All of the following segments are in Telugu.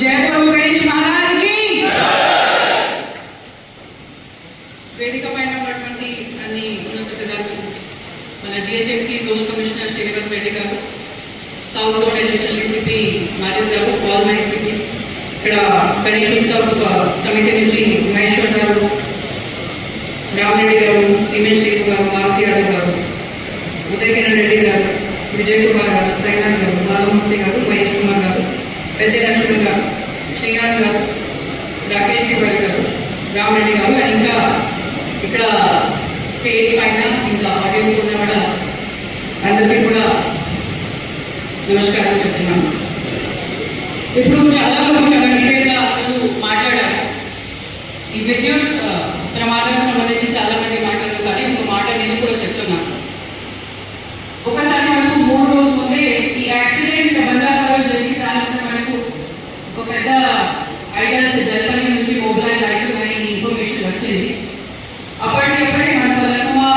जय गुरु गणेश महाराज की వేదిక పైన ఉన్నటువంటి అన్ని ఉన్నతాధికారులు మన GHMC zonal commissioner Srinivas Reddy గారు, సౌత్ జోన్ ఎడిషనల్ డీసీపీ మాజీ గారు, ఆల్ మై సిపి, ఇక్కడ గణేష్ ఉత్సవ సమితి నుంచి మహేశ్వర్ గారు, రామరెడ్డి గారు, సిమెంట్ శ్రీకు గారు, మారుతి యాదవ్ గారు, ఉదయ్ కిరణ్ రెడ్డి గారు, విజయ్ కుమార్ గారు, సైనాథ్ గారు, బాలమూర్తి గారు, మహేష్ కుమార్ గారు, పెద్ద లక్ష్మణ్ గారు, శ్రీనాథ్ గారు, రాకేష్ తివారి గారు, రామరెడ్డి గారు, అండ్ ఇంకా ఇక్కడ స్టేజ్ పైన ఇంకా ఆడియన్స్ ఉన్న కూడా అందరికీ కూడా నమస్కారం చెప్తున్నాను. ఇప్పుడు చాలా డీటెయిల్గా అందరూ మాట్లాడారు. ఈ విద్యుత్ ప్రమాదానికి సంబంధించి చాలా మంది మాట్లాడారు, కానీ ఒక మాట నేను కూడా చెప్తున్నాను. ఒకసారి మనకు 3 రోజుల ముందే ఈ యాక్సిడెంట్ బంగారు జరిగిన దాని మనకు ఒక పెద్ద ఐడల్స్ జలపల్లి నుంచి మొబైల్ అవుతున్నాయి ఇన్ఫర్మేషన్ వచ్చింది. అప్పటికప్పుడే మన లక్మా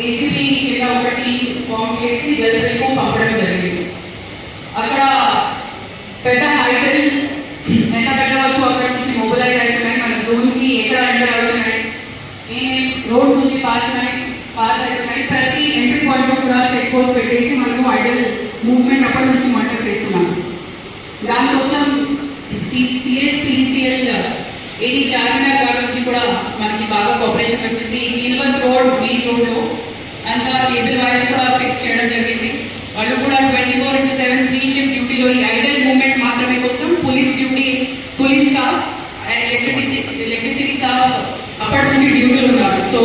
ఏసీపీ కింద ఒకటి ఫామ్ చేసి జలపల్లికు పంపడం జరిగింది. అక్కడ పెద్ద ఐడల్స్ ఎంత పెద్ద వరకు అక్కడ నుంచి మొబైల్ అవుతున్నాయి, మన జోన్కి ఎక్కడ ఎంటర్ అవుతున్నాయి, రోడ్ నుంచి పాస్ అవుతున్నాయి. ప్రతి ఎంట్రీ పాయింట్ కూడా చెక్ పోస్ట్ పెట్టేసి మనకు ఐడల్ మూవ్మెంట్ అప్పటి నుంచి మానిటర్ చేస్తున్నాం. దానికోసం పిఎస్పీసీఎల్ ఏది చార్మినార్ గారి నుంచి కూడా మనకి బాగా కోఆపరేషన్ వచ్చింది. నీల్వన్ రోడ్ మెయిన్ రోడ్లో అంతా కేబుల్ వైర్స్ కూడా ఫిక్స్ చేయడం జరిగింది. వాళ్ళు కూడా 24/7 3 షిఫ్ట్ డ్యూటీలో ఈ ఐడల్ మూవ్మెంట్ మాత్రమే కోసం police staff and electricity staff అప్పటి నుంచి డ్యూటీలో ఉన్నారు. సో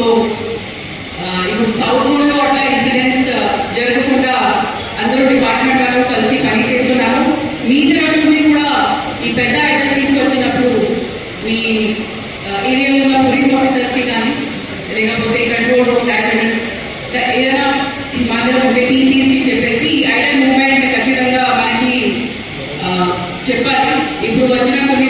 ఇప్పుడు సౌత్ జోన్లో అట్లా ఇన్సిడెంట్స్ జరగకుండా అందరూ డిపార్ట్మెంట్ వాళ్ళు కలిసి పని చేస్తున్నారు. మీ తరఫు నుంచి కూడా ఈ పెద్ద ఐడల్ తీసుకొచ్చినప్పుడు మీ ఏరియాలో ఉన్న పోలీస్ ఆఫీసర్స్కి కానీ లేకపోతే కంట్రోల్ రూమ్ డైరెక్టర్ ఏదైనా మాధ్యమం ఉంటే పీసీస్కి చెప్పేసి ఈ ఐడల్ మూవ్మెంట్ ఖచ్చితంగా మనకి చెప్పాలి. ఇప్పుడు వచ్చిన కొన్ని